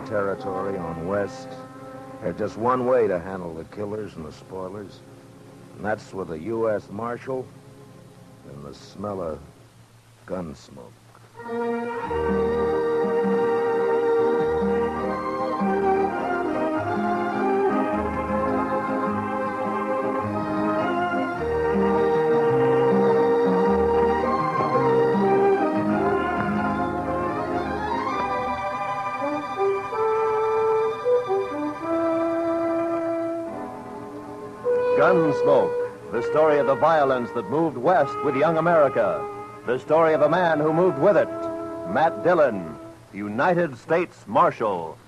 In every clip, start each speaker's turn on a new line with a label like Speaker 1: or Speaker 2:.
Speaker 1: territory on west. There's just one way to handle the killers and the spoilers, and that's with a U.S. Marshal and the smell of Gunsmoke.
Speaker 2: Gunsmoke, the story of the violence that moved west with young America. The story of a man who moved with it. Matt Dillon, United States Marshal.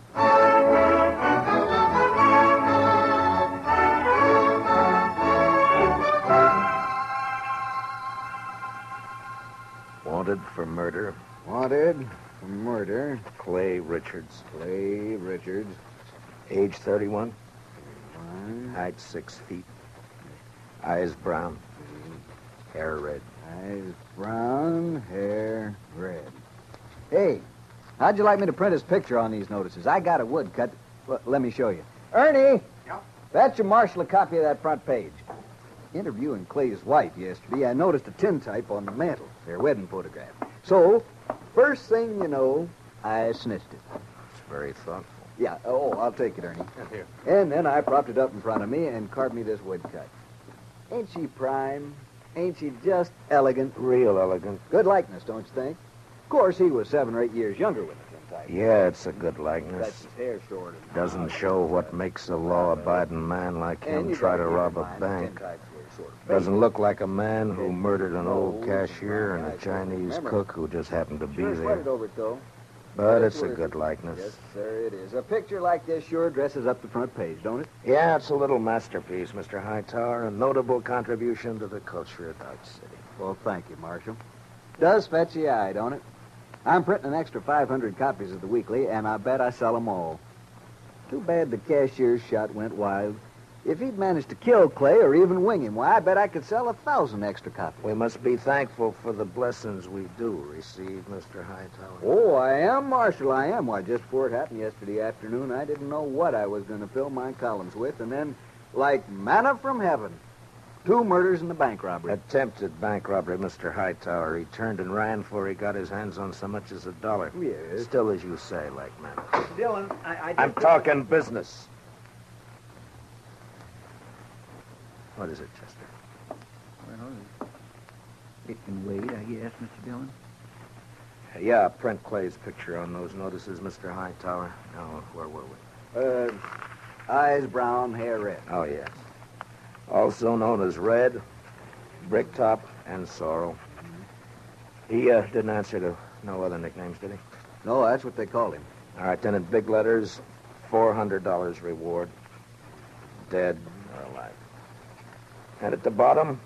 Speaker 1: Wanted for murder.
Speaker 3: Wanted for murder.
Speaker 1: Clay Richards.
Speaker 3: Clay Richards.
Speaker 1: Age 31. Height 6 feet. Eyes brown. Hair red.
Speaker 3: Eyes brown, hair red. Hey, how'd you like me to print his picture on these notices? I got a woodcut. Well, let me show you. Ernie!
Speaker 4: Yep?
Speaker 3: Fetch your Marshal a copy of that front page. Interviewing Clay's wife yesterday, I noticed a tintype on the mantel, their wedding photograph. So, first thing you know, I snitched it.
Speaker 1: It's very thoughtful.
Speaker 3: Yeah, I'll take it, Ernie.
Speaker 4: Here.
Speaker 3: And then I propped it up in front of me and carved me this woodcut. Ain't she prime? Ain't she just elegant?
Speaker 1: Real elegant.
Speaker 3: Good likeness, don't you think? Of course, he was 7 or 8 years younger with the tintype.
Speaker 1: Yeah, it's a good
Speaker 3: That's
Speaker 1: likeness.
Speaker 3: his hair short.
Speaker 1: Doesn't show what makes a law-abiding man like him try to rob a bank. Doesn't look like a man who murdered an old cashier and a Chinese cook who just happened to be
Speaker 3: Sure sweated
Speaker 1: there.
Speaker 3: over it, though.
Speaker 1: But it's a good likeness.
Speaker 3: Yes, sir, it is. A picture like this sure dresses up the front page, don't it?
Speaker 1: Yeah, it's a little masterpiece, Mr. Hightower, a notable contribution to the culture of Dodge City.
Speaker 3: Well, thank you, Marshal. Does fetch the eye, don't it? I'm printing an extra 500 copies of the weekly, and I bet I sell them all. Too bad the cashier's shot went wild. If he'd managed to kill Clay or even wing him, why, I bet I could sell 1,000 extra copies.
Speaker 1: We must be thankful for the blessings we do receive, Mr. Hightower.
Speaker 3: Oh, I am, Marshal, I am. Why, just before it happened yesterday afternoon, I didn't know what I was going to fill my columns with, and then, like manna from heaven, 2 murders and a bank robbery.
Speaker 1: Attempted bank robbery, Mr. Hightower. He turned and ran before he got his hands on so much as $1.
Speaker 3: Yes.
Speaker 1: Still, as you say, like manna.
Speaker 4: Dillon,
Speaker 1: I'm talking business. What is it, Chester?
Speaker 4: Well, it can wait, I guess, Mr. Dillon.
Speaker 1: Yeah, print Clay's picture on those notices, Mr. Hightower. Now, where were we?
Speaker 3: Eyes brown, hair red.
Speaker 1: Oh, yes. Also known as Red, Bricktop, and Sorrel. He didn't answer to no other nicknames, did he?
Speaker 3: No, that's what they call him.
Speaker 1: All right, then in big letters, $400 reward. Dead or alive. And at the bottom,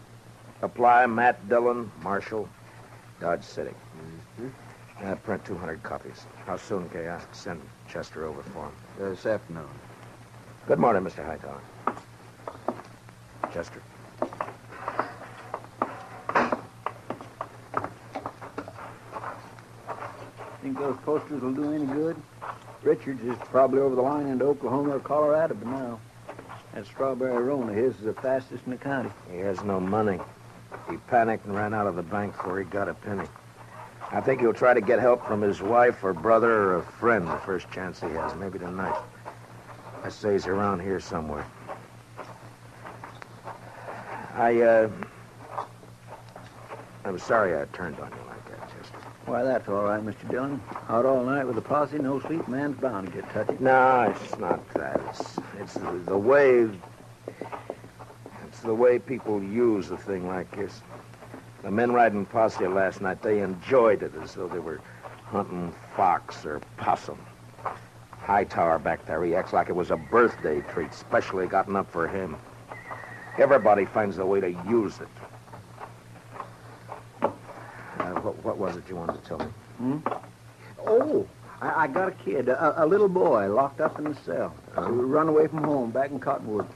Speaker 1: apply Matt Dillon, Marshal, Dodge City. Print 200 copies. How soon can I send Chester over for him?
Speaker 3: This afternoon.
Speaker 1: Good morning, Mr. Hightower. Chester.
Speaker 4: Think those posters will do any good? Richards is probably over the line into Oklahoma or Colorado by now. That strawberry roan of his is the fastest in the county.
Speaker 1: He has no money. He panicked and ran out of the bank before he got a penny. I think he'll try to get help from his wife or brother or a friend the first chance he has, maybe tonight. I say he's around here somewhere. I'm sorry I turned on you like that, Chester.
Speaker 4: Why, that's all right, Mr. Dillon. Out all night with a posse, no sleep, man's bound to get touchy.
Speaker 1: No, it's not that. It's the way... It's the way people use a thing like this. The men riding posse last night, they enjoyed it as though they were hunting fox or possum. Hightower back there, he acts like it was a birthday treat, specially gotten up for him. Everybody finds a way to use it. What was it you wanted to tell me?
Speaker 4: Oh, I got a kid, a little boy, locked up in the cell. Run away from home back in Cottonwood.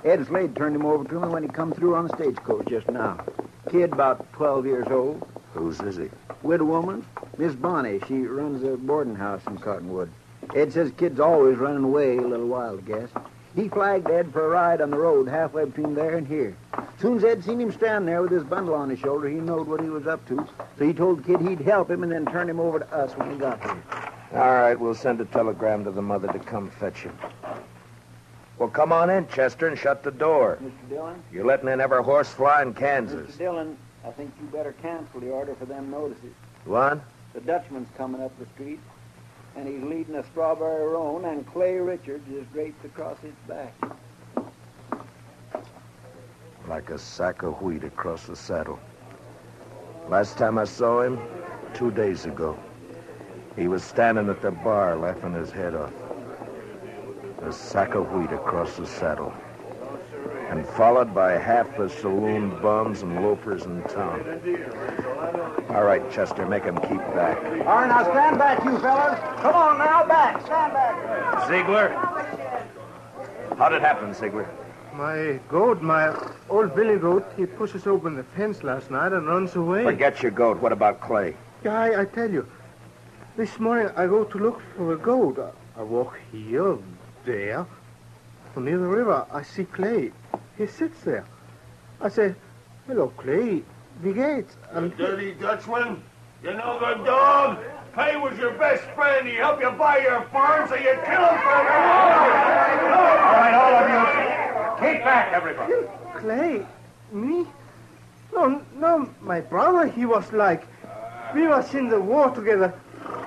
Speaker 4: Ed Slade turned him over to me when he come through on the stagecoach just now. Kid about 12 years old.
Speaker 1: Whose is he?
Speaker 4: Widow woman, Miss Bonnie. She runs a boarding house in Cottonwood. Ed says kid's always running away a little wild, I guess. He flagged Ed for a ride on the road halfway between there and here. Soon as Ed seen him stand there with his bundle on his shoulder, he knowed what he was up to. So he told the kid he'd help him and then turn him over to us when he got here.
Speaker 1: All right, we'll send a telegram to the mother to come fetch him. Well, come on in, Chester, and shut the door.
Speaker 4: Mr. Dillon?
Speaker 1: You're letting in every horse fly in Kansas.
Speaker 4: Mr. Dillon, I think you better cancel the order for them notices.
Speaker 1: What?
Speaker 4: The Dutchman's coming up the street, and he's leading a strawberry roan, and Clay Richards is draped across his back.
Speaker 1: Like a sack of wheat across the saddle. Last time I saw him, 2 days ago, he was standing at the bar laughing his head off. A sack of wheat across the saddle. And followed by half the saloon bums and loafers in town. All right, Chester, make him keep back.
Speaker 4: All right, now stand back, you fellas. Come on now, back. Stand back.
Speaker 1: Ziegler? How'd it happen, Ziegler?
Speaker 5: My goat, my old billy goat, he pushes open the fence last night and runs away.
Speaker 1: Forget your goat. What about Clay?
Speaker 5: Yeah, I tell you. This morning I go to look for a goat. I walk here, there. From near the river, I see Clay. He sits there. I say, hello, Clay. Wie geht's?
Speaker 6: You dirty Dutchman. You know the dog. Clay was your best friend. He helped you buy your farm, so you killed him for a
Speaker 1: All right, all of you. Keep back, everybody.
Speaker 5: Clay? Me? No, my brother, he was like... We was in the war together.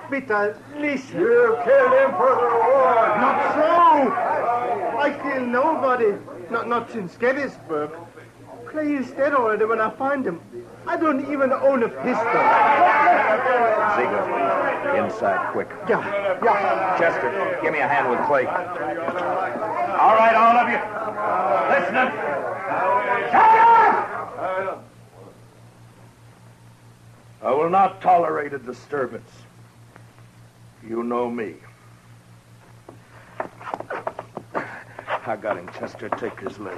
Speaker 5: Bitte, listen.
Speaker 6: You killed him for the reward.
Speaker 5: Not so! I kill nobody. Not since Gettysburg. Clay is dead already when I find him. I don't even own a pistol.
Speaker 1: Ziegler, inside, quick.
Speaker 5: Yeah.
Speaker 1: Chester, give me a hand with Clay. All right, all of you. Listening. Shut up! I will not tolerate a disturbance. You know me. I got him, Chester. Take his leg.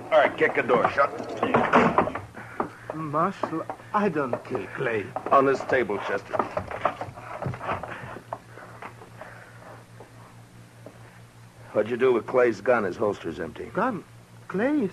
Speaker 1: All right, kick the door shut.
Speaker 5: Marshal, I don't kill Clay.
Speaker 1: On this table, Chester. What'd you do with Clay's gun? His holster's empty.
Speaker 5: Gun? Clay's?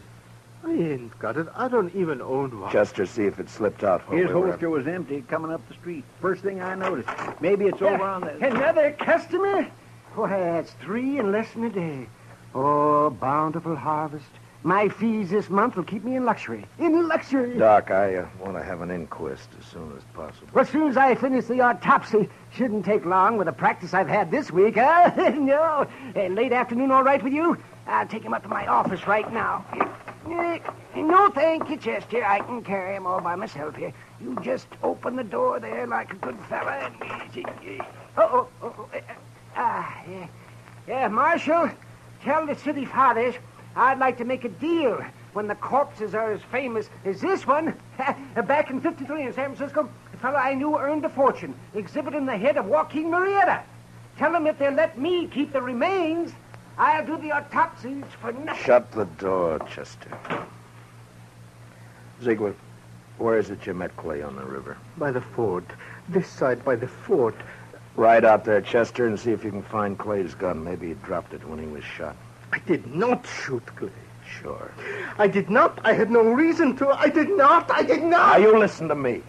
Speaker 5: I ain't got it. I don't even own one.
Speaker 1: Chester, see if it slipped out.
Speaker 4: His holster was empty coming up the street. First thing I noticed. Maybe it's over on the...
Speaker 7: Another customer? Why, that's 3 in less than a day. Oh, bountiful harvest. My fees this month will keep me in luxury. In luxury.
Speaker 1: Doc, I want to have an inquest as soon as possible.
Speaker 7: Well, as soon as I finish the autopsy, shouldn't take long with the practice I've had this week, huh? No. Late afternoon all right with you? I'll take him up to my office right now. No, thank you, Chester. I can carry him all by myself here. You just open the door there like a good fella and... Yeah, Marshal, tell the city fathers I'd like to make a deal when the corpses are as famous as this one. Back in 53 in San Francisco, a fellow I knew earned a fortune exhibiting the head of Joaquin Murrieta. Tell them if they'll let me keep the remains, I'll do the autopsies for nothing.
Speaker 1: Shut the door, Chester. Ziegler, where is it you met Clay on the river?
Speaker 5: By the fort. This side by the fort.
Speaker 1: Ride out there, Chester, and see if you can find Clay's gun. Maybe he dropped it when he was shot.
Speaker 5: I did not shoot Clay.
Speaker 1: Sure.
Speaker 5: I did not. I had no reason to. I did not.
Speaker 1: Now, you listen to me.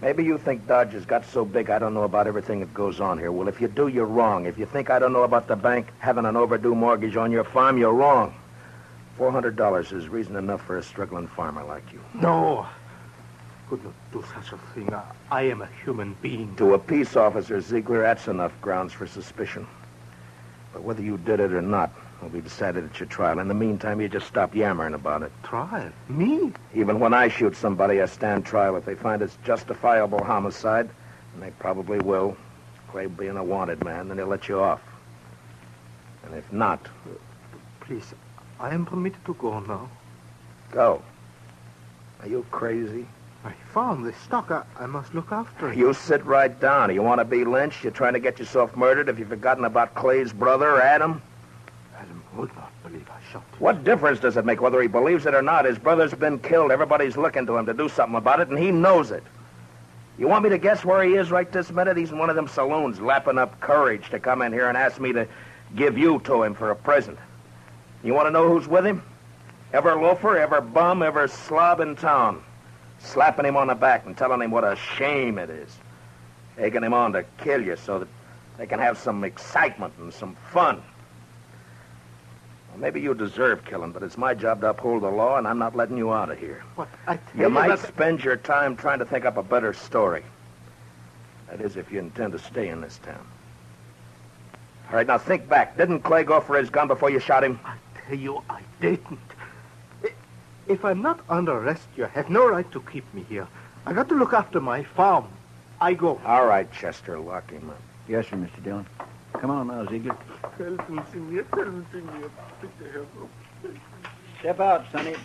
Speaker 1: Maybe you think Dodge has got so big I don't know about everything that goes on here. Well, if you do, you're wrong. If you think I don't know about the bank having an overdue mortgage on your farm, you're wrong. $400 is reason enough for a struggling farmer like you.
Speaker 5: No. Could not do such a thing. I am a human being.
Speaker 1: To a peace officer, Ziegler, that's enough grounds for suspicion. But whether you did it or not will be decided at your trial. In the meantime, you just stop yammering about it.
Speaker 5: Trial? Me?
Speaker 1: Even when I shoot somebody, I stand trial. If they find it's justifiable homicide, and they probably will, Clay being a wanted man, then they'll let you off. And if not...
Speaker 5: Please, I am permitted to go now.
Speaker 1: Go. Are you crazy?
Speaker 5: I found this stock. I must look after it.
Speaker 1: You sit right down. You want to be lynched? You're trying to get yourself murdered? Have you forgotten about Clay's brother, Adam?
Speaker 5: Adam would not believe I shot him.
Speaker 1: What difference does it make whether he believes it or not? His brother's been killed. Everybody's looking to him to do something about it, and he knows it. You want me to guess where he is right this minute? He's in one of them saloons lapping up courage to come in here and ask me to give you to him for a present. You want to know who's with him? Every loafer, every bum, every slob in town. Slapping him on the back and telling him what a shame it is. Egging him on to kill you so that they can have some excitement and some fun. Well, maybe you deserve killing, but it's my job to uphold the law, and I'm not letting you out of here.
Speaker 5: But I tell
Speaker 1: You might
Speaker 5: that...
Speaker 1: spend your time trying to think up a better story. That is, if you intend to stay in this town. All right, now think back. Didn't Clay go for his gun before you shot him?
Speaker 5: I tell you, I didn't. If I'm not under arrest, you have no right to keep me here. I got to look after my farm. I go.
Speaker 1: All right, Chester, lock him up.
Speaker 4: Yes, sir, Mr. Dillon. Come on now, Ziegler. Step out, Sonny.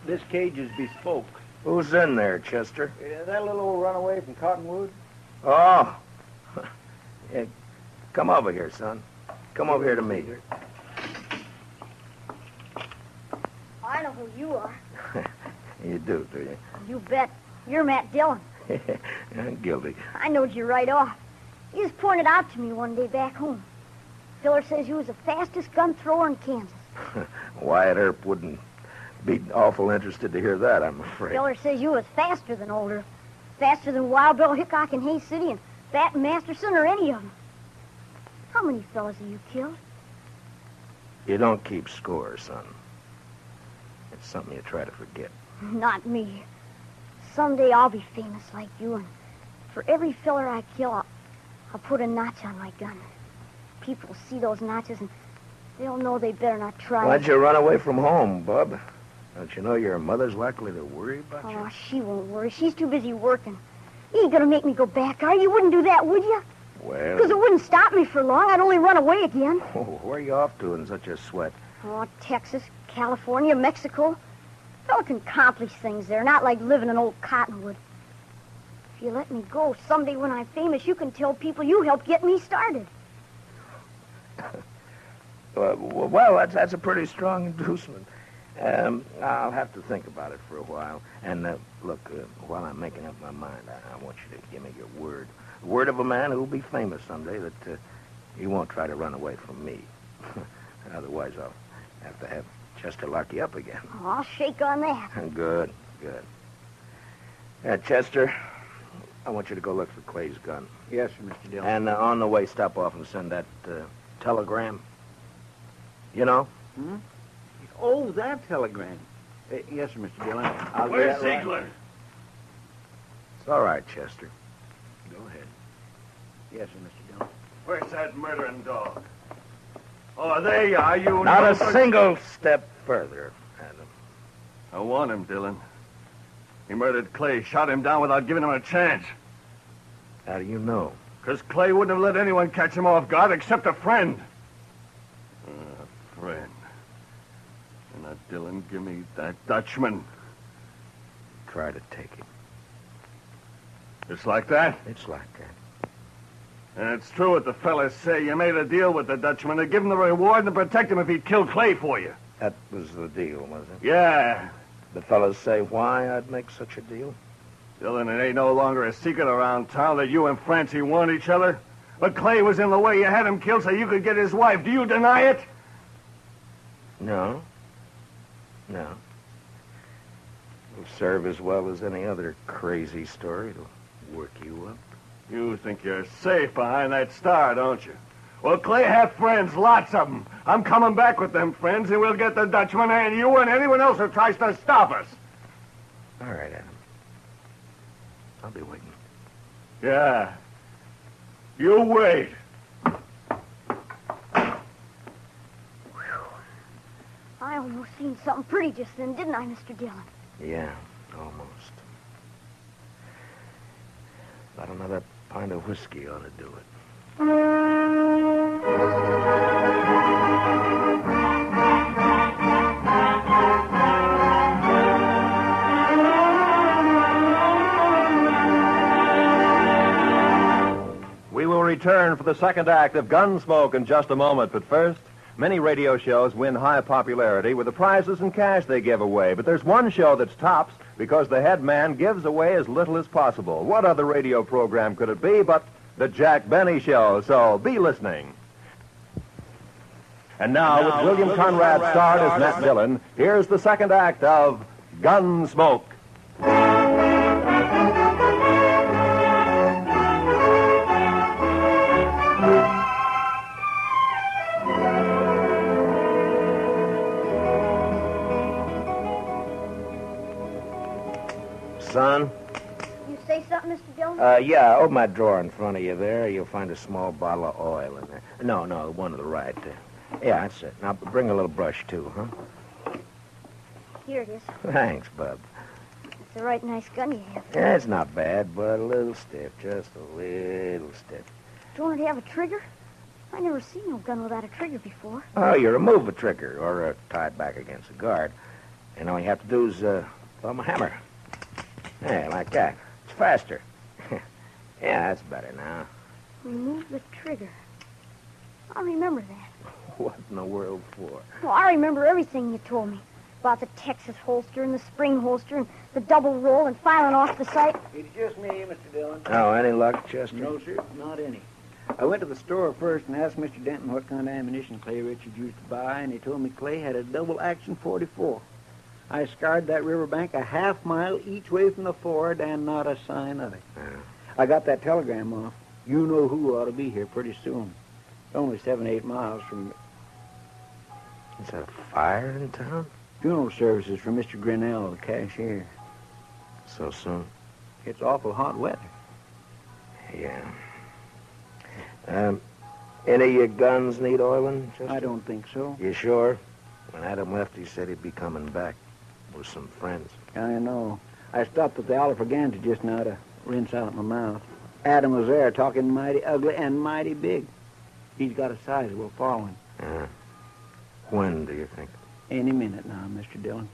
Speaker 4: This cage is bespoke.
Speaker 1: Who's in there, Chester?
Speaker 4: That little old runaway from Cottonwood?
Speaker 1: Oh. Yeah, come over here, son. Come over here to me.
Speaker 8: I know who you are.
Speaker 1: You do you?
Speaker 8: You bet. You're Matt Dillon.
Speaker 1: I'm guilty.
Speaker 8: I knowed you right off. You just pointed out to me one day back home. Filler says you was the fastest gun thrower in Kansas.
Speaker 1: Wyatt Earp wouldn't be awful interested to hear that, I'm afraid.
Speaker 8: Filler says you was faster than Older. Faster than Wild Bill Hickok in Hayes City and Fat Masterson or any of them. How many fellas have you killed?
Speaker 1: You don't keep score, son. It's something you try to forget.
Speaker 8: Not me. Someday I'll be famous like you, and for every filler I kill, I'll put a notch on my gun. People will see those notches, and they'll know they better not try.
Speaker 1: Why'd you run away from home, Bub? Don't you know your mother's likely to worry about you?
Speaker 8: Oh, she won't worry. She's too busy working. You ain't gonna make me go back, are you? You wouldn't do that, would you?
Speaker 1: Well...
Speaker 8: Because it wouldn't stop me for long. I'd only run away again.
Speaker 1: Oh, where are you off to in such a sweat?
Speaker 8: Oh, Texas, California, Mexico. A fella can accomplish things there, not like living in old Cottonwood. If you let me go, someday when I'm famous, you can tell people you helped get me started.
Speaker 1: Well, that's a pretty strong inducement. I'll have to think about it for a while. And, look, while I'm making up my mind, I want you to give me your word. The word of a man who'll be famous someday that he won't try to run away from me. Otherwise, I'll have to have Chester lock you up again.
Speaker 8: Oh, I'll shake on that.
Speaker 1: Good. Chester, I want you to go look for Clay's gun.
Speaker 4: Yes, sir, Mr. Dillon.
Speaker 1: And on the way, stop off and send that telegram. You know?
Speaker 4: Hmm? Oh, that telegram. Yes, sir, Mr. Dillon. I'll get
Speaker 6: Where's
Speaker 4: that right.
Speaker 6: Ziegler?
Speaker 1: It's all right, Chester. Go ahead.
Speaker 4: Yes, sir, Mr. Dillon.
Speaker 6: Where's that murdering dog? Oh, there you are. You
Speaker 1: Not
Speaker 6: know
Speaker 1: a single step further, Adam.
Speaker 6: I want him, Dillon. He murdered Clay, shot him down without giving him a chance.
Speaker 1: How do you know?
Speaker 6: Because Clay wouldn't have let anyone catch him off guard except a friend. A friend. And now, Dillon, give me that Dutchman.
Speaker 1: Try to take him.
Speaker 6: Just like that?
Speaker 1: It's like that.
Speaker 6: And it's true what the fellas say. You made a deal with the Dutchman to give him the reward and to protect him if he'd kill Clay for you.
Speaker 1: That was the deal, was it?
Speaker 6: Yeah.
Speaker 1: The fellas say why I'd make such a deal?
Speaker 6: Dillon, it ain't no longer a secret around town that you and Francie want each other. But Clay was in the way. You had him killed so you could get his wife. Do you deny it?
Speaker 1: No. It'll serve as well as any other crazy story. It'll work you up.
Speaker 6: You think you're safe behind that star, don't you? Well, Clay had friends, lots of them. I'm coming back with them friends, and we'll get the Dutchman and you and anyone else who tries to stop us.
Speaker 1: All right, Adam. I'll be waiting.
Speaker 6: Yeah. You wait.
Speaker 8: I almost seen something pretty just then, didn't I, Mr. Dillon?
Speaker 1: Yeah, almost. About another pint of whiskey ought to do it.
Speaker 2: We will return for the second act of Gunsmoke in just a moment, but first, Many radio shows win high popularity with the prizes and cash they give away, but there's one show that's tops because the head man gives away as little as possible. What other radio program could it be but the Jack Benny Show? So be listening. And now, with William Conrad starred as Matt Dillon, here's the second act of Gunsmoke.
Speaker 1: Son?
Speaker 8: You say something, Mr. Dillon?
Speaker 1: Yeah, open that drawer in front of you there. You'll find a small bottle of oil in there. No, one to the right there. Yeah, that's it. Now, bring a little brush, too, huh?
Speaker 8: Here it is.
Speaker 1: Thanks, bub.
Speaker 8: It's a right nice gun you have.
Speaker 1: Yeah, it's not bad, but a little stiff. Just a little stiff.
Speaker 8: Don't it have a trigger? I never seen no gun without a trigger before.
Speaker 1: Oh, you remove the trigger or tie it back against the guard. And all you have to do is thumb a hammer. Yeah, like that. It's faster. Yeah, that's better now.
Speaker 8: Remove the trigger. I remember that.
Speaker 1: What in the world for?
Speaker 8: Well, I remember everything you told me. About the Texas holster and the spring holster and the double roll and filing off the sight.
Speaker 4: It's just me, Mr. Dillon.
Speaker 1: Oh, any luck, Chester?
Speaker 4: No, sir, not any. I went to the store first and asked Mr. Denton what kind of ammunition Clay Richards used to buy, and he told me Clay had a double-action .44. I scoured that riverbank a half-mile each way from the ford, and not a sign of it. I got that telegram off. You know who ought to be here pretty soon. It's only 7-8 miles from...
Speaker 1: Is that a fire in town?
Speaker 4: Funeral services for Mr. Grinnell, the cashier.
Speaker 1: So soon?
Speaker 4: It's awful hot weather.
Speaker 1: Yeah. Any of your guns need oiling, Chester?
Speaker 4: I don't think so.
Speaker 1: You sure? When Adam left, he said he'd be coming back with some friends.
Speaker 4: I know. I stopped at the Oliver Gantry just now to rinse out my mouth. Adam was there talking mighty ugly and mighty big. He's got a sizable following.
Speaker 1: When do you think?
Speaker 4: Any minute now, Mr. Dillon.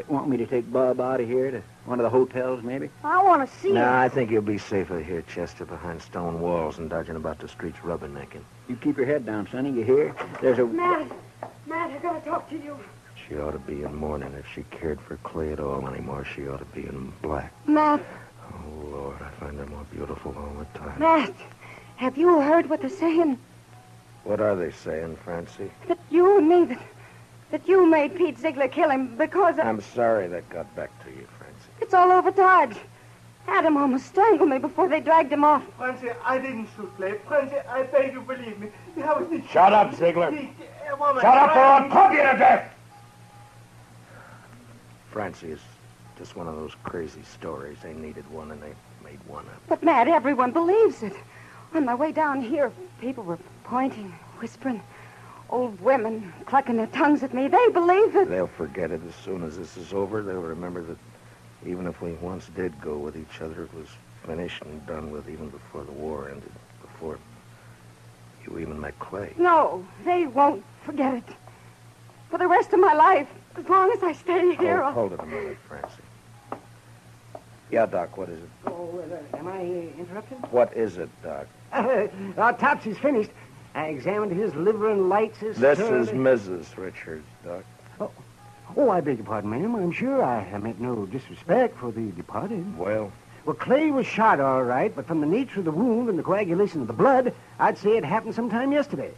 Speaker 4: Want me to take Bub out of here to one of the hotels, maybe?
Speaker 8: I want to see
Speaker 1: No,
Speaker 8: it.
Speaker 1: I think you'll be safer here, Chester, behind stone walls and dodging about the streets rubbernecking.
Speaker 4: You keep your head down, Sonny. You hear? There's a...
Speaker 7: Matt, I gotta talk to you.
Speaker 1: She ought to be in mourning. If she cared for Clay at all anymore, she ought to be in black.
Speaker 7: Matt,
Speaker 1: Oh, Lord, I find her more beautiful all the time.
Speaker 7: Matt, have you heard what they're saying?
Speaker 1: What are they saying, Francie?
Speaker 7: That you and me, that you made Pete Ziegler kill him because of...
Speaker 1: I'm sorry that got back to you, Francie.
Speaker 7: It's all over Dodge. Adam almost strangled me before they dragged him off.
Speaker 5: Francie, I didn't shoot Clay. Francie, I beg you believe me.
Speaker 1: Shut up, Ziegler.
Speaker 5: Shut
Speaker 1: Shut up or I'll club you to death! Francie is just one of those crazy stories. They needed one and they made one up.
Speaker 7: But, Matt, everyone believes it. On my way down here, people were pointing, whispering. Old women clucking their tongues at me. They believe it.
Speaker 1: They'll forget it as soon as this is over. They'll remember that even if we once did go with each other, it was finished and done with even before the war ended, before you even met Clay.
Speaker 7: No, they won't forget it. For the rest of my life, as long as I stay here...
Speaker 1: Hold it a minute, Francie. Yeah, Doc, what is it?
Speaker 7: Oh, am I interrupted?
Speaker 1: What is it, Doc?
Speaker 7: Topsy's finished. I examined his liver and lights, his...
Speaker 1: This is Mrs. Richards, Doc.
Speaker 7: Oh, I beg your pardon, ma'am. I'm sure I meant no disrespect for the departed.
Speaker 1: Well,
Speaker 7: Clay was shot all right, but from the nature of the wound and the coagulation of the blood, I'd say it happened sometime yesterday.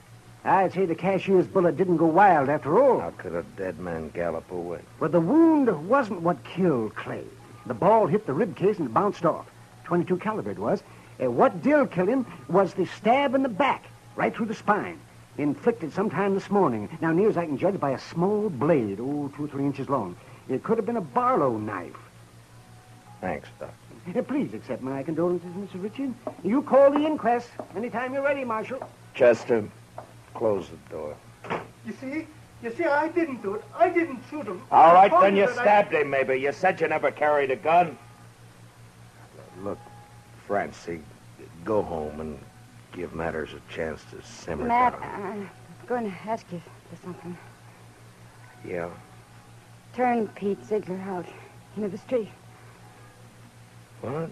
Speaker 7: I'd say the cashier's bullet didn't go wild after all.
Speaker 1: how could a dead man gallop away?
Speaker 7: But the wound wasn't what killed Clay. The ball hit the rib case and it bounced off. 22 caliber it was. What did kill him was the stab in the back, right through the spine, inflicted sometime this morning. Now, near as I can judge, by a small blade, 2 or 3 inches long. It could have been a Barlow knife.
Speaker 1: Thanks, Doc.
Speaker 7: Please accept my condolences, Mr. Richard. You call the inquest anytime you're ready, Marshal.
Speaker 1: Chester, close the door.
Speaker 5: You see, I didn't do it. I didn't shoot him.
Speaker 1: All
Speaker 5: I
Speaker 1: right,
Speaker 5: told
Speaker 1: then you
Speaker 5: that
Speaker 1: stabbed him, maybe. You said you never carried a gun. Look, Francie, go home and give matters a chance to simmer
Speaker 7: Matt,
Speaker 1: down.
Speaker 7: I'm going to ask you for something.
Speaker 1: Yeah?
Speaker 7: Turn Pete Ziegler out into the street.
Speaker 1: What?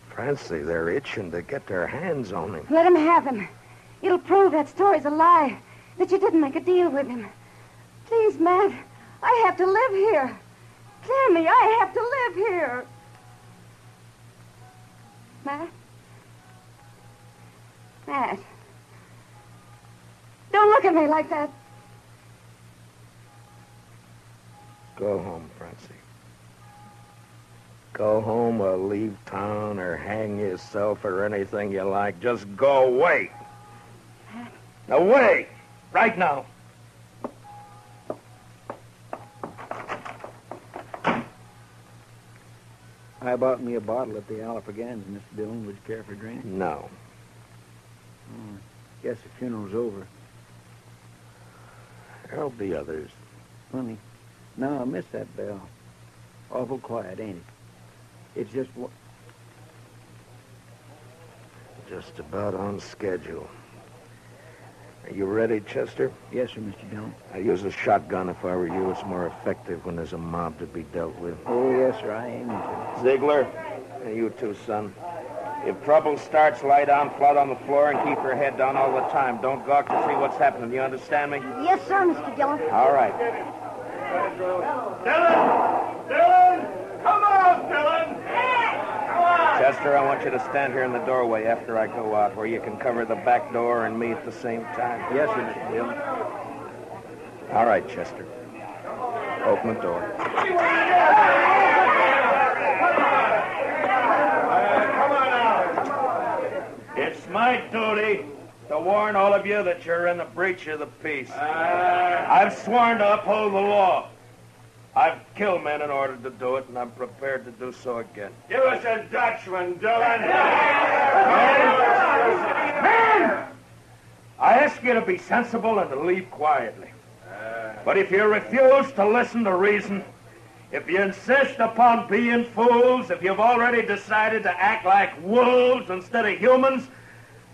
Speaker 1: Francie, they're itching to get their hands on him.
Speaker 7: Let him have him.
Speaker 9: It'll prove that story's a lie, that you didn't make a deal with him. Please, Matt, I have to live here. Clear me, I have to live here. Matt? Matt. Don't look at me like that.
Speaker 1: Go home, Francie. Go home or leave town or hang yourself or anything you like. Just go away. Away! Right now.
Speaker 4: I bought me a bottle at the Alafragans, Mr. Dillon. Would you care for a drink?
Speaker 1: No.
Speaker 4: Guess the funeral's over.
Speaker 1: There'll be others.
Speaker 4: Funny. No, I miss that bell. Awful quiet, ain't it? It's just...
Speaker 1: Just about on schedule. Are you ready, Chester?
Speaker 4: Yes, sir, Mr. Dillon.
Speaker 1: I use a shotgun if I were you. It's more effective when there's a mob to be dealt with.
Speaker 4: Oh, yes, sir, I aim to.
Speaker 1: Ziegler, and you too, son. If trouble starts, lie down flat on the floor and keep your head down all the time. Don't gawk to see what's happening. You understand me?
Speaker 8: Yes, sir, Mr. Dillon.
Speaker 1: All right.
Speaker 6: Dillon! Dillon! Come on, Dillon! Come on!
Speaker 1: Chester, I want you to stand here in the doorway after I go out, where you can cover the back door and me at the same time.
Speaker 4: Yes, sir, Mr. Dillon.
Speaker 1: All right, Chester. Open the door.
Speaker 6: Come on now.
Speaker 1: It's my duty to warn all of you that you're in the breach of the peace. I've sworn to uphold the law. I've killed men in order to do it, and I'm prepared to do so again.
Speaker 6: Give us a Dutchman, Dillon.
Speaker 1: Men! I ask you to be sensible and to leave quietly. But if you refuse to listen to reason, if you insist upon being fools, if you've already decided to act like wolves instead of humans,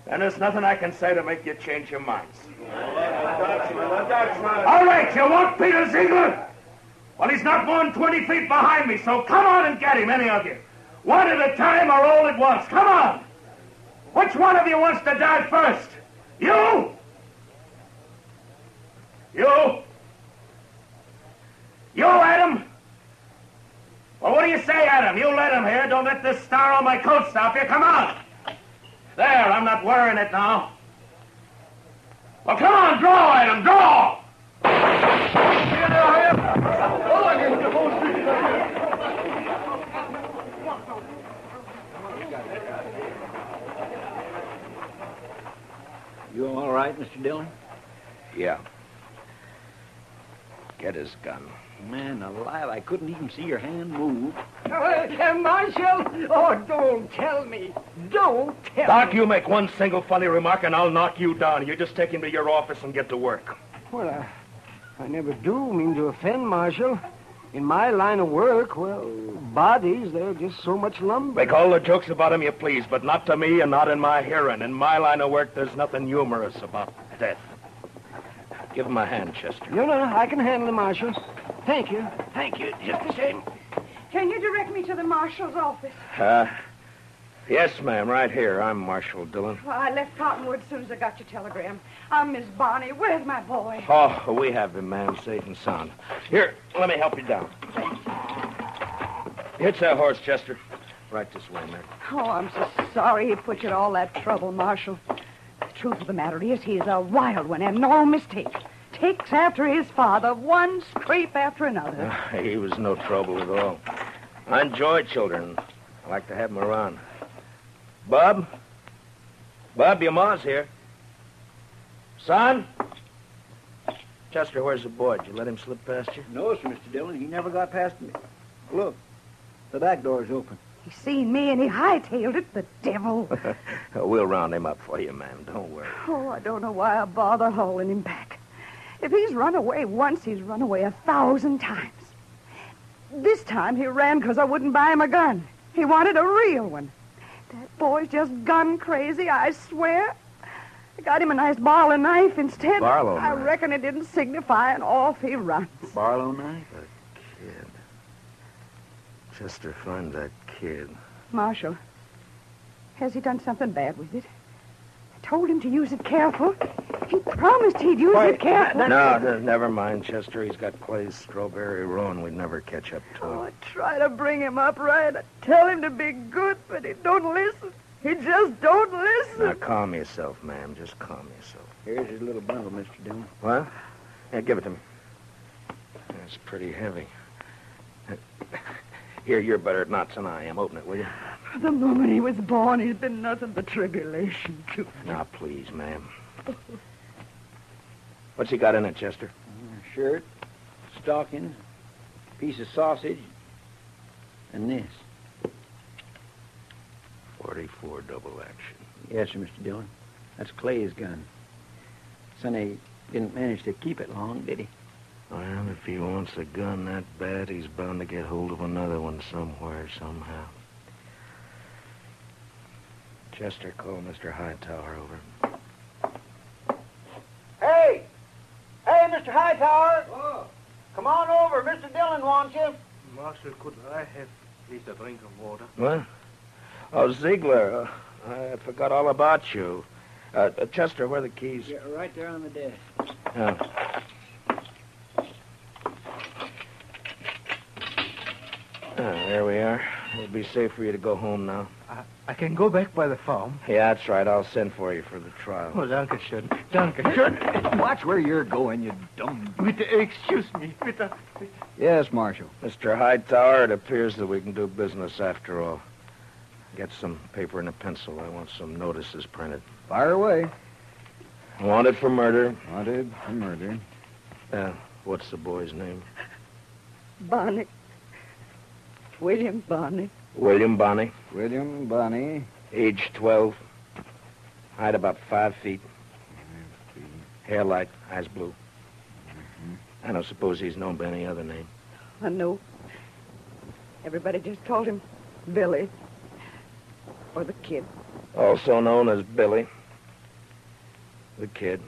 Speaker 1: then there's nothing I can say to make you change your minds.
Speaker 6: A Dutchman.
Speaker 1: All right, you want Peter Ziegler? Well, he's not more than 20 feet behind me, so come on and get him, any of you. One at a time or all at once. Come on. Which one of you wants to die first? You? You? You, Adam? Well, what do you say, Adam? You let him here. Don't let this star on my coat stop you. Come on. There, I'm not wearing it now. Well, come on, draw, Adam, draw!
Speaker 4: You all right, Mr. Dillon?
Speaker 1: Yeah. Get his gun.
Speaker 4: Man alive, I couldn't even see your hand move.
Speaker 7: Marshal! Oh, don't tell me. Don't tell
Speaker 1: Doc,
Speaker 7: me.
Speaker 1: you make one single funny remark and I'll knock you down. You just take him to your office and get to work.
Speaker 7: Well, I never do mean to offend, Marshal. In my line of work, well, bodies, they're just so much lumber.
Speaker 1: Make all the jokes about him you please, but not to me and not in my hearing. In my line of work, there's nothing humorous about death. Give him a hand, Chester.
Speaker 7: No, I can handle it, Marshal. Thank you. Thank you. Just the same.
Speaker 9: Can you direct me to the marshal's office?
Speaker 1: Yes, ma'am, right here. I'm Marshal Dillon.
Speaker 9: Well, I left Cottonwood as soon as I got your telegram. I'm Miss Bonnie. Where's my boy?
Speaker 1: Oh, we have him, ma'am, safe and sound. Here, let me help you down. Hitch that horse, Chester. Right this way, ma'am.
Speaker 9: Oh, I'm so sorry he put you to all that trouble, Marshal. The truth of the matter is he's a wild one and no mistake. Takes after his father, one scrape after another.
Speaker 1: He was no trouble at all. I enjoy children. I like to have them around. Bob? Bob, your ma's here. Son? Chester, where's the boy? Did you let him slip past you?
Speaker 4: No, sir, Mr. Dillon. He never got past me. Look, the back door's open.
Speaker 9: He seen me and he hightailed it, the devil.
Speaker 1: We'll round him up for you, ma'am. Don't worry.
Speaker 9: Oh, I don't know why I bother hauling him back. If he's run away once, he's run away 1,000 times. This time he ran because I wouldn't buy him a gun. He wanted a real one. That boy's just gun crazy, I swear. I got him a nice Barlow knife instead.
Speaker 1: Barlow
Speaker 9: I
Speaker 1: knife?
Speaker 9: reckon it didn't signify, and off he runs.
Speaker 4: Barlow knife?
Speaker 1: A kid. Chester, find that kid.
Speaker 9: Marshal, has he done something bad with it? I told him to use it careful. He promised he'd use it careful.
Speaker 1: No, never mind, Chester. He's got Clay's strawberry roan. We'd never catch up to him.
Speaker 9: Oh, I try to bring him up right. I tell him to be good, but he don't listen. He just don't listen.
Speaker 1: Now, calm yourself, ma'am. Just calm yourself.
Speaker 4: Here's his little bundle, Mr. Dillon.
Speaker 1: What? Yeah, give it to me. That's pretty heavy. Here, you're better at knots than I am. Open it, will you?
Speaker 9: From the moment he was born, he's been nothing but tribulation to me.
Speaker 1: Now, please, ma'am. What's he got in it, Chester?
Speaker 4: Shirt, stockings, piece of sausage, and this.
Speaker 1: 44 double action.
Speaker 4: Yes, sir, Mr. Dillon. That's Clay's gun. Sonny didn't manage to keep it long, did he?
Speaker 1: Well, if he wants a gun that bad, he's bound to get hold of another one somewhere, somehow. Chester, call Mr. Hightower over.
Speaker 3: Hey! Hey, Mr. Hightower! Oh. Come on over. Mr. Dillon wants you.
Speaker 5: Marshal, could I have please a drink of water?
Speaker 1: What? Oh, Ziegler, I forgot all about you. Chester, where are the keys?
Speaker 4: Yeah, right there on the desk.
Speaker 1: There we are. It'll be safe for you to go home now.
Speaker 5: I can go back by the farm.
Speaker 1: Yeah, that's right. I'll send for you for the trial.
Speaker 5: Oh, danke schön. Danke schön.
Speaker 4: Watch where you're going, you dumb...
Speaker 5: Excuse me.
Speaker 4: Yes, Marshal.
Speaker 1: Mr. Hightower, it appears that we can do business after all. Get some paper and a pencil. I want some notices printed.
Speaker 3: Fire away.
Speaker 1: Wanted for murder.
Speaker 3: Wanted for murder.
Speaker 1: What's the boy's name?
Speaker 9: Bonnie. William Bonnie.
Speaker 1: William Bonnie.
Speaker 3: William Bonnie.
Speaker 1: Age 12. Height about 5 feet. Hair light, eyes blue. I don't suppose he's known by any other name.
Speaker 9: I know. Everybody just called him Billy. Or the Kid.
Speaker 1: Also known as Billy. The Kid.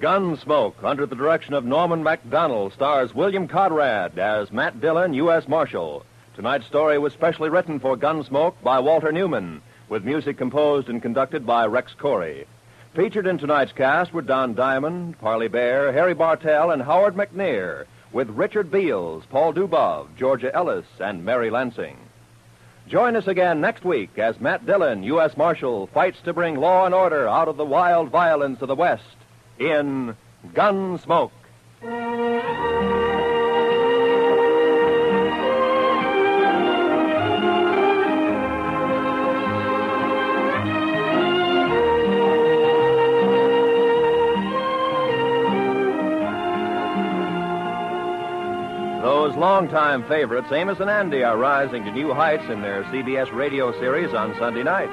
Speaker 2: Gunsmoke, under the direction of Norman MacDonald, stars William Conrad as Matt Dillon, U.S. Marshal. Tonight's story was specially written for Gunsmoke by Walter Newman, with music composed and conducted by Rex Corey. Featured in tonight's cast were Don Diamond, Parley Baer, Harry Bartell, and Howard McNear, with Richard Beals, Paul Dubov, Georgia Ellis, and Mary Lansing. Join us again next week as Matt Dillon, U.S. Marshal, fights to bring law and order out of the wild violence of the West in Gunsmoke. Those longtime favorites, Amos and Andy, are rising to new heights in their CBS radio series on Sunday nights.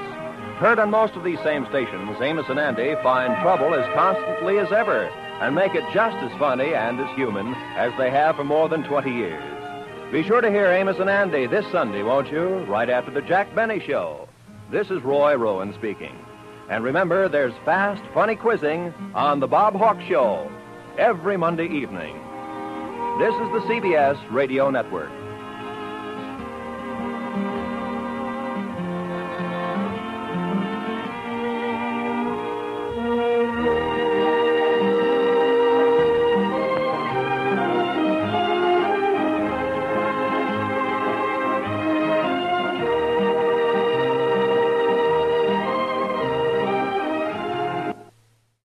Speaker 2: Heard on most of these same stations, Amos and Andy find trouble as constantly as ever and make it just as funny and as human as they have for more than 20 years. Be sure to hear Amos and Andy this Sunday, won't you? Right after the Jack Benny Show. This is Roy Rowan speaking. And remember, there's fast, funny quizzing on The Bob Hawk Show every Monday evening. This is the CBS Radio Network.